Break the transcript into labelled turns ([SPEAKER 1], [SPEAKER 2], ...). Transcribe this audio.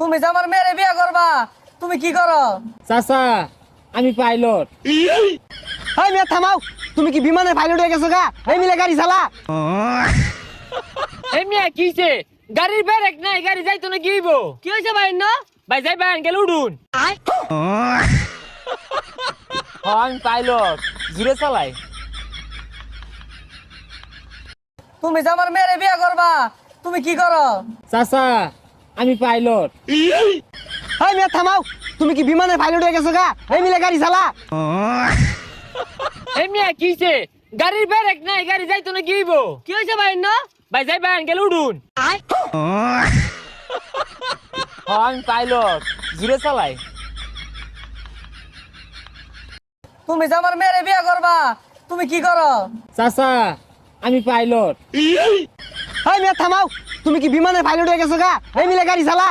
[SPEAKER 1] তুমি যে আমার মেয়েরে বিয়ে করবা, তুমি কি করো?
[SPEAKER 2] চাচা আমি পাইলট।
[SPEAKER 3] এই মেয়ে থামাও, তুমি কি বিমানের পাইলট হয়ে গেছো গা? এই মিলে গাড়ি চালা।
[SPEAKER 2] এই মিয়া কিছে গাড়ির ব্রেক নাই, গাড়ি যাইতো না কি হইবো?
[SPEAKER 1] কি হয়েছে ভাই না?
[SPEAKER 2] ভাই যাই বাইন গেল উডুন। আমি পাইলট, জুড়ে চালাই।
[SPEAKER 1] তুমি যে আমার মেয়েরে বিয়ে করবা, তুমি কি করো?
[SPEAKER 2] চাচা আমি পাইলট।
[SPEAKER 3] এই মেয়ে থামাও, তুমি কি বিমানের পাইলট হয়ে গেছো গা? এই মিলে গাড়ি চালা।
[SPEAKER 2] এই মিয়া কিছে গাড়ির ব্রেক নাই, গাড়ি যাইতো না কি হইবো?
[SPEAKER 1] কি হয়েছে ভাই না?
[SPEAKER 2] ভাই যাই বাইন গেল উডুন। আমি পাইলট, জুড়ে চালাই।
[SPEAKER 1] তুমি যে আমার মেয়েরে বিয়ে করবা, তুমি কি করো?
[SPEAKER 2] চাচা আমি পাইলট।
[SPEAKER 3] এই মেয়ে থামাও, তুমি কি বিমানের পাইলট হয়ে গেছো গা? এই মিলে গাড়ি চালা।